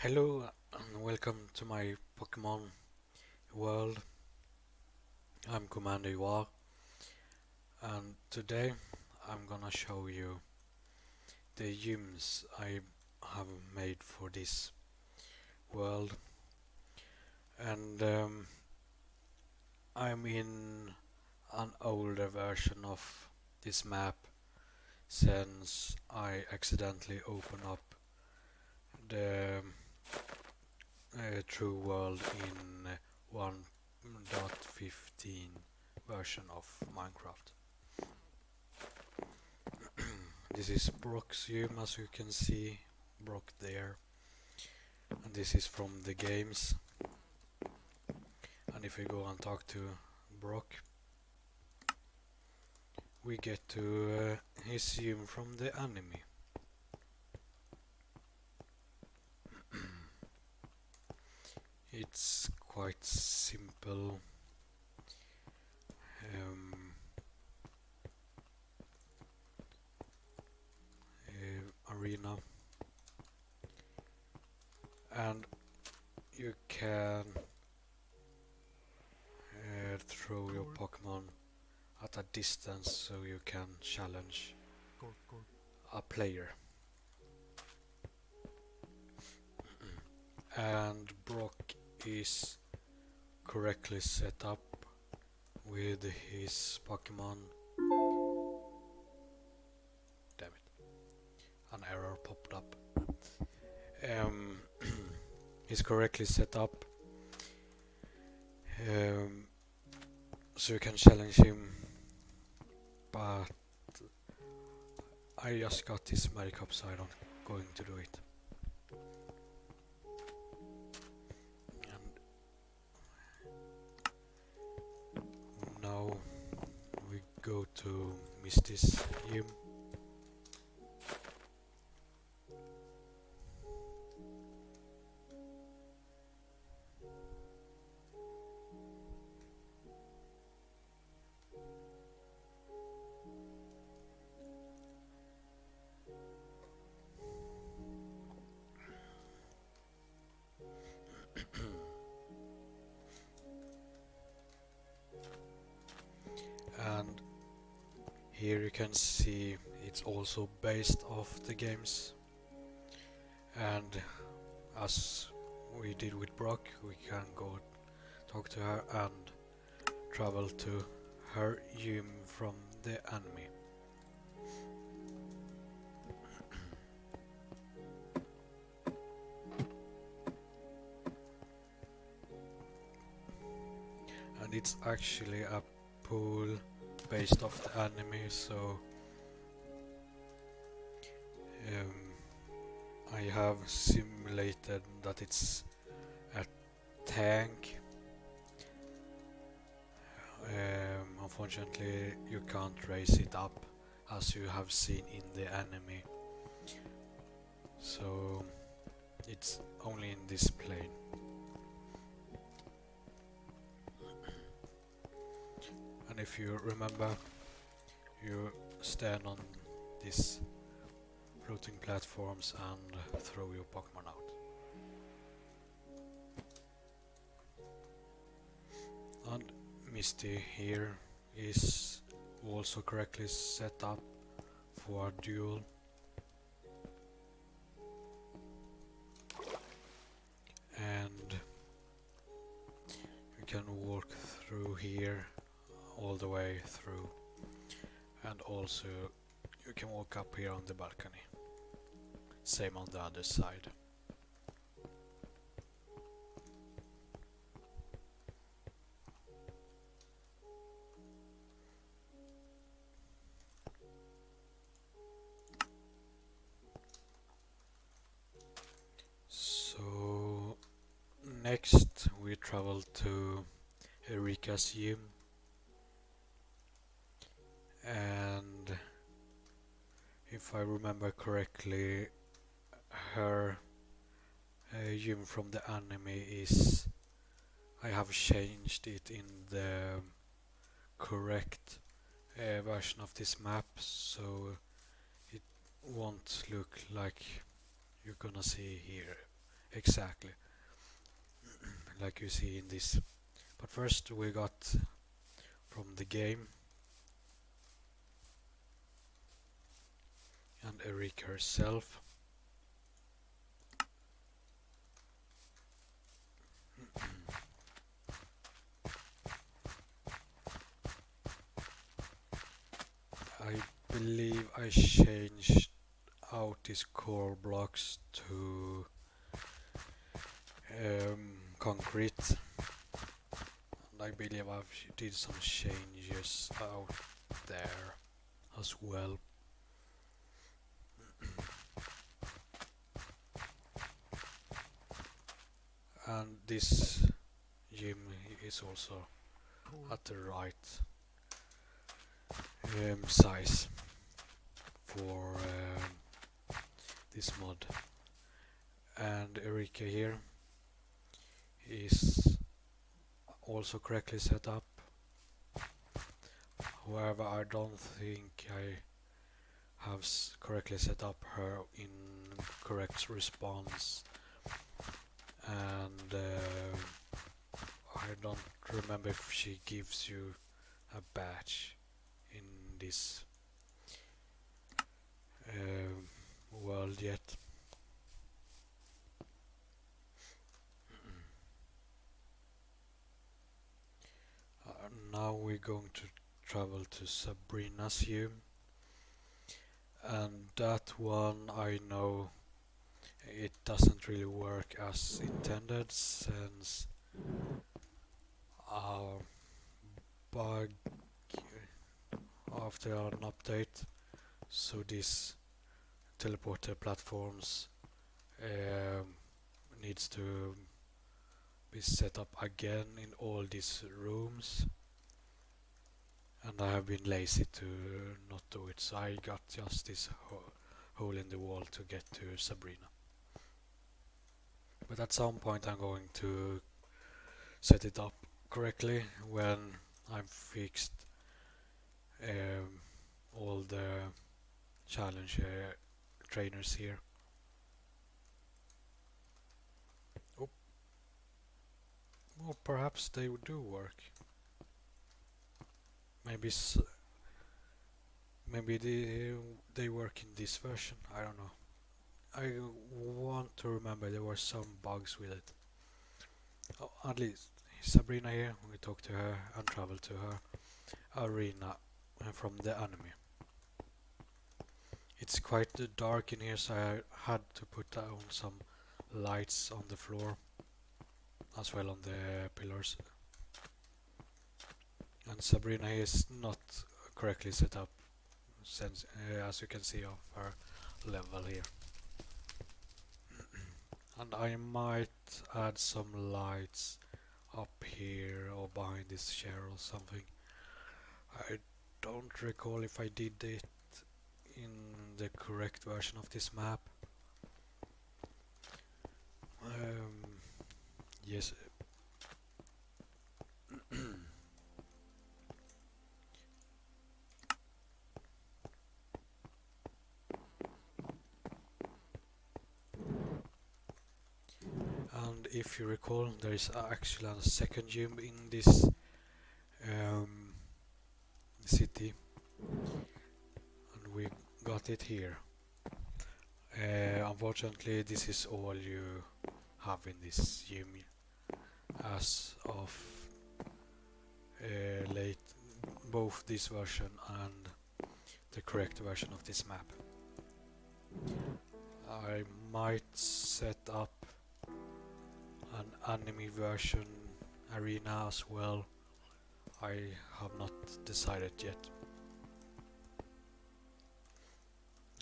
Hello and welcome to my Pokemon world. I'm Commander Yuar, and today I'm gonna show you the gyms I have made for this world. And I'm in an older version of this map since I accidentally opened up the true world in 1.15 version of Minecraft. This is Brock's gym, as you can see, Brock there, and this is from the games. And if we go and talk to Brock, we get to his gym from the anime. It's quite simple. Arena, and you can throw your Pokemon at a distance so you can challenge a player. And Brock is correctly set up with his Pokemon. Damn it, an error popped up. He's correctly set up, so you can challenge him, but I just got this Magic Up, so I'm not going to do it. And now we go to Misty's gym. And here you can see it's also based off the games, and as we did with Brock, we can go talk to her and travel to her gym from the anime. And it's actually a pool based off the anime, so I have simulated that it's a tank. Unfortunately, you can't raise it up as you have seen in the anime, so it's only in this plane. And if you remember, you stand on these floating platforms and throw your Pokemon out. And Misty here is also correctly set up for a duel. And you can walk through here all the way through, and also you can walk up here on the balcony. Same on the other side. So next we travel to Erika's gym, and if I remember correctly, her gym from the anime is, I have changed it in the correct version of this map, so it won't look like you're gonna see here exactly, like you see in this. But first we got from the game and Erika herself. I believe I changed out these core blocks to concrete, and I believe I did some changes out there as well. And this gym is also at the right size for this mod. And Erika here is also correctly set up. However, I don't think I have correctly set up her in correct response, and I don't remember if she gives you a badge in this world yet. Now we're going to travel to Sabrina's gym, and that one I know it doesn't really work as intended, since a bug after an update, so these teleporter platforms needs to be set up again in all these rooms, and I have been lazy to not do it, so I got just this hole in the wall to get to Sabrina. But at some point I'm going to set it up correctly when I've fixed all the challenge trainers here. Oh, well, perhaps they do work. Maybe they work in this version. I don't know. I want to remember there were some bugs with it. Oh, at least Sabrina here. We talk to her and travel to her arena from the anime. It's quite dark in here, so I had to put down some lights on the floor as well on the pillars. And Sabrina is not correctly set up, since as you can see of her level here. And I might add some lights up here or behind this chair or something. I don't recall if I did it in the correct version of this map. Yes. And if you recall, there is actually a second gym in this city, and we got it here. Unfortunately, this is all you have in this gym as of late, both this version and the correct version of this map. I might set up an anime version arena as well. I have not decided yet.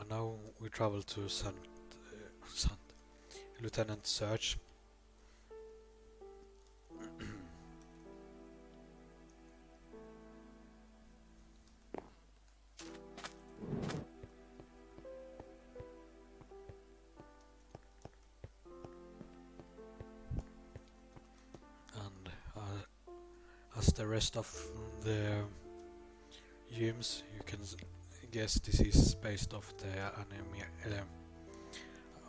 And now we travel to Lieutenant Search. And as the rest of the gyms, you can guess this is based off the anime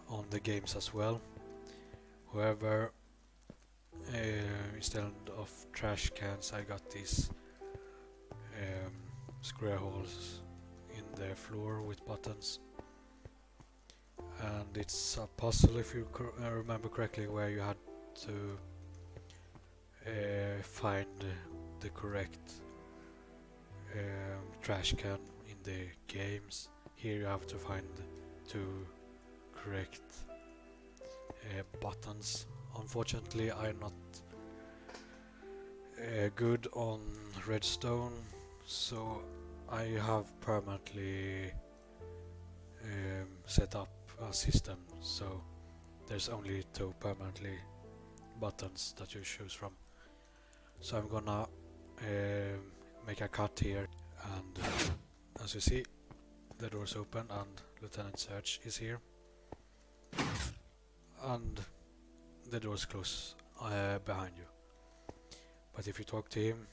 on the games as well. However, instead of trash cans I got these square holes in the floor with buttons, and it's a puzzle, if you remember correctly, where you had to find the correct trash can in the games. Here you have to find two correct buttons. Unfortunately, I'm not good on redstone, so I have permanently set up a system so there's only two permanently buttons that you choose from. So I'm gonna make a cut here, and as you see, the door's open and Lieutenant Search is here, and the door's closed behind you. But if you talk to him,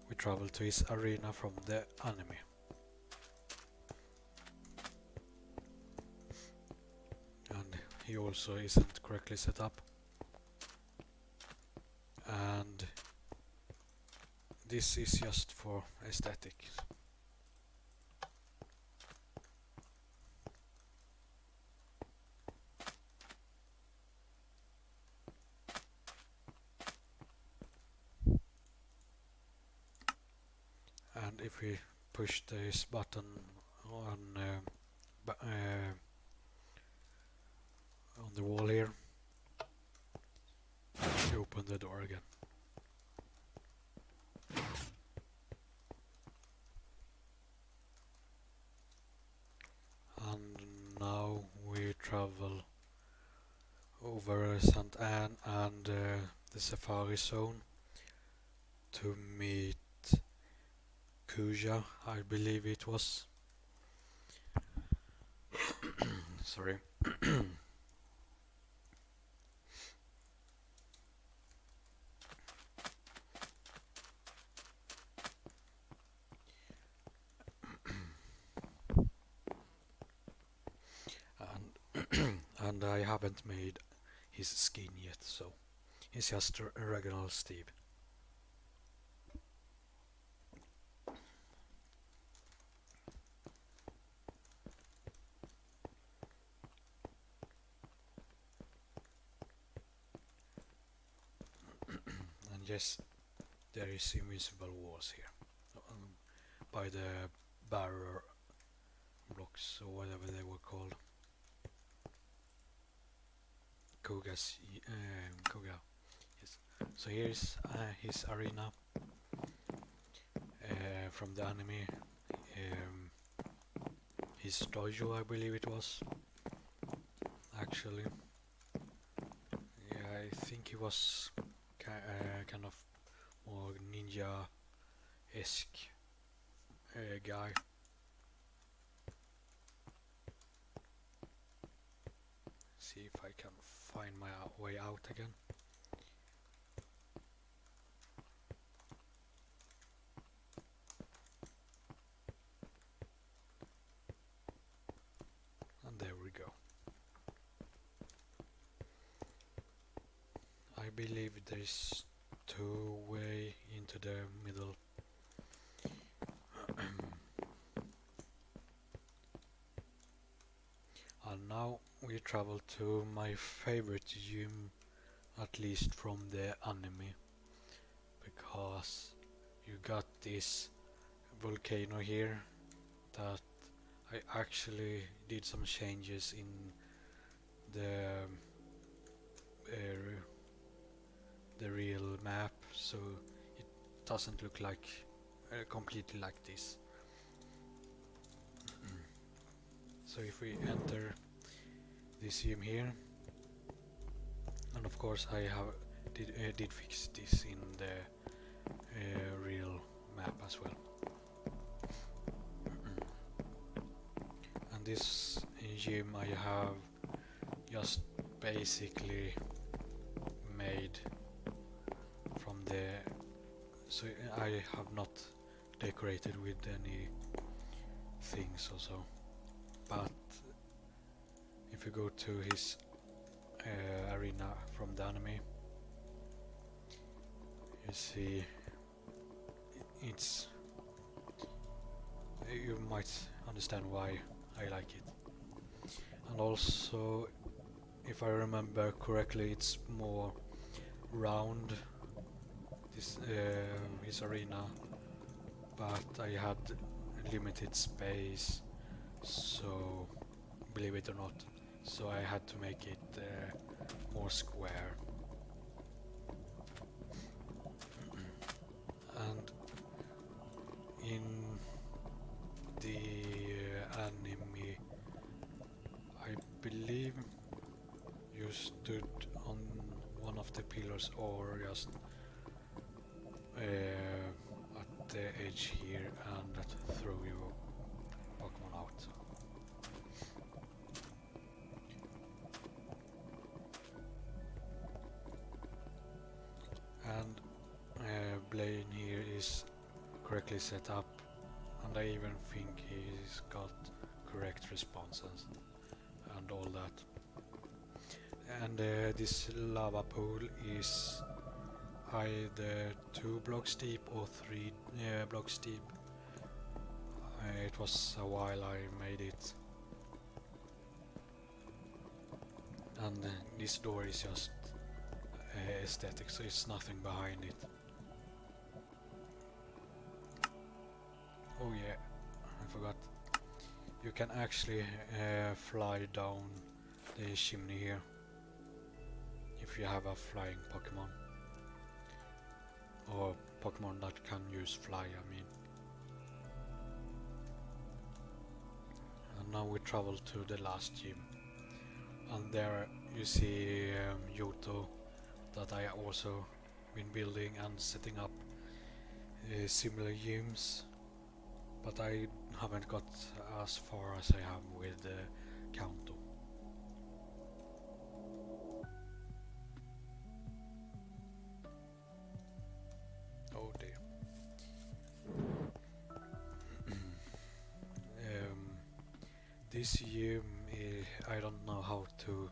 we travel to his arena from the anime. And he also isn't correctly set up. And this is just for aesthetics. And if we push this button on the wall here, we open the door again. And now we travel over St. Anne and the Safari Zone to meet Kuja, I believe it was. Sorry. And I haven't made his skin yet, so he's just a regular Steve. And yes, there is invisible walls here by the barrier blocks or whatever they were called. Koga. Yes. So here's his arena from the anime. His dojo, I believe it was. Actually, yeah, I think he was kind of more ninja-esque guy. See if I can find my way out again. And there we go. I believe there's two way into the middle. And now we travel to my favorite gym, at least from the anime, because you got this volcano here that I actually did some changes in the real map, so it doesn't look like completely like this. So if we enter this gym here, and of course I did fix this in the real map as well. And this gym I have just basically made from the, so I have not decorated with any things or so. But if you go to his arena from the anime. You see, it's you might understand why I like it. And also, if I remember correctly, it's more round, this his arena, but I had limited space, so believe it or not, so I had to make it more square. And in the anime, I believe you stood on one of the pillars or just at the edge here and that throw your Pokemon out. And Blaine here is correctly set up, and I even think he's got correct responses and all that. And this lava pool is either 2 blocks deep or 3 blocks deep. It was a while I made it. And this door is just aesthetic, so it's nothing behind it. Oh yeah, I forgot. You can actually fly down the chimney here if you have a flying Pokemon, or Pokemon that can use fly, I mean. And now we travel to the last gym, and there you see Yoto that I also been building and setting up similar gyms, but I haven't got as far as I have with Kanto. Oh dear. This gym, I don't know how to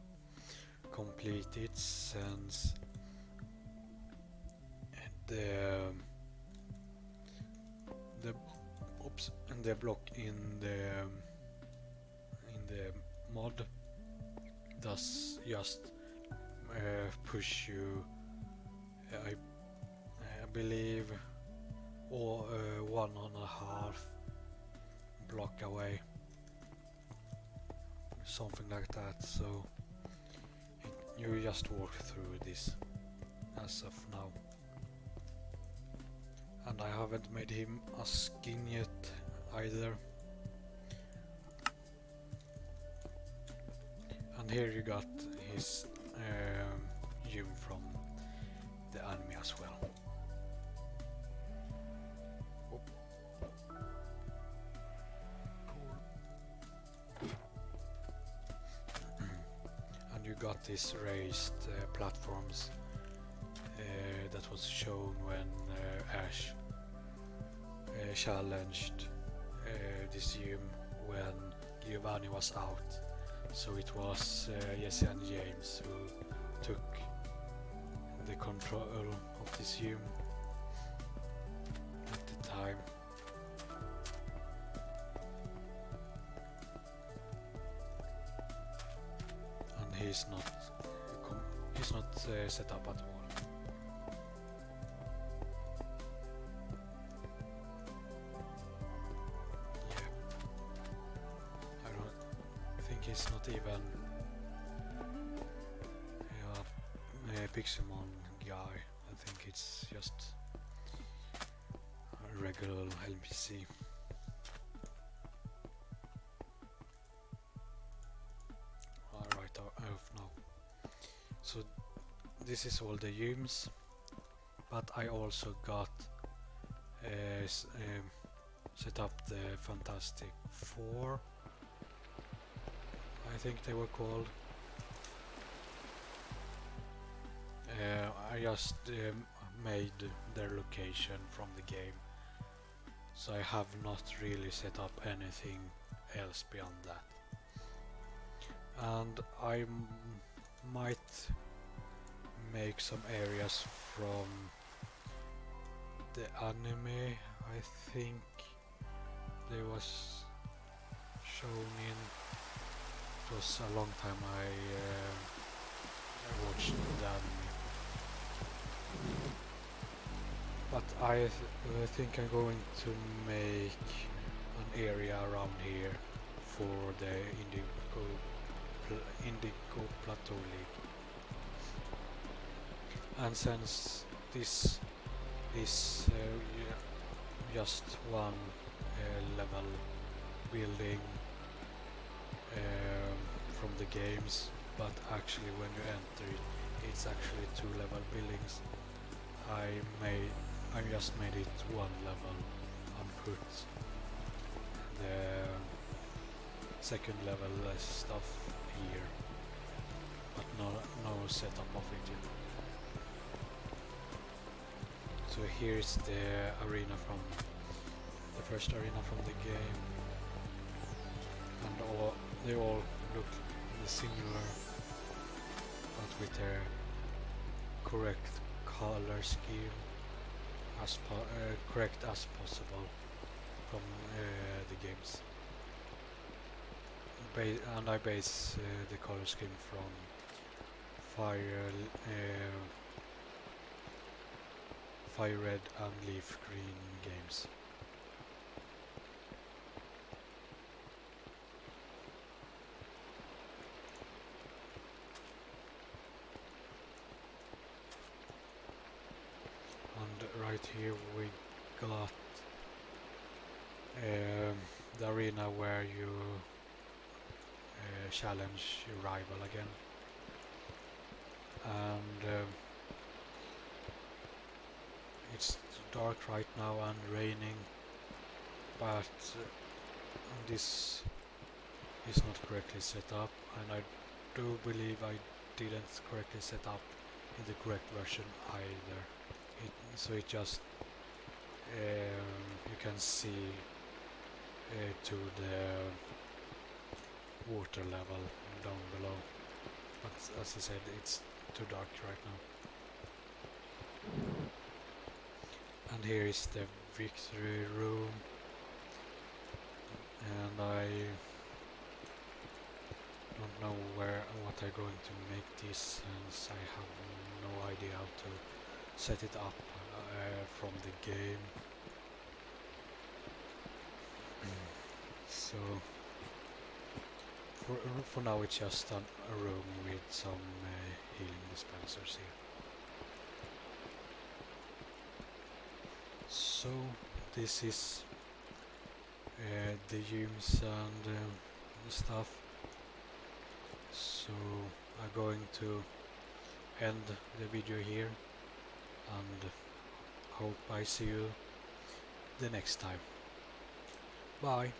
complete it since the block in the mod does just push you, I believe, or 1.5 block away, something like that. So you just walk through this as of now. And I haven't made him a skin yet either. And here you got his gym from the anime as well. Oh. Cool. And you got these raised platforms that was shown when Ash challenged this gym when Giovanni was out. So it was Jesse and James who took the control of this gym at the time. And he's not set up at all. It's not even a Pixelmon guy. I think it's just a regular NPC. Right off now. So this is all the gyms, but I also got set up the Fantastic Four, I think they were called. I just made their location from the game, so I have not really set up anything else beyond that. And I'm might make some areas from the anime. I think there was shown in. It was a long time I watched the anime. But I think I'm going to make an area around here for the Indigo Plateau League. And since this is just one level building from the games, but actually when you enter it, it's actually 2 level buildings. I just made it 1 level and put the second level stuff here, but no setup of it yet. So here's the arena from the first arena from the game, and they all look similar, but with their correct color scheme, as correct as possible from the games. And I base the color scheme from Fire Red and Leaf Green games. And right here we got the arena where you challenge your rival again, and it's dark right now and raining, but this is not correctly set up, and I do believe I didn't correctly set up in the correct version either. So it just you can see to the water level down below, but as I said, it's too dark right now. And here is the victory room, and I don't know what I'm going to make this, since I have no idea how to set it up from the game. So for now it's just a room with some healing dispensers here. So this is the gyms and the stuff. So I'm going to end the video here, and hope I see you the next time. Bye.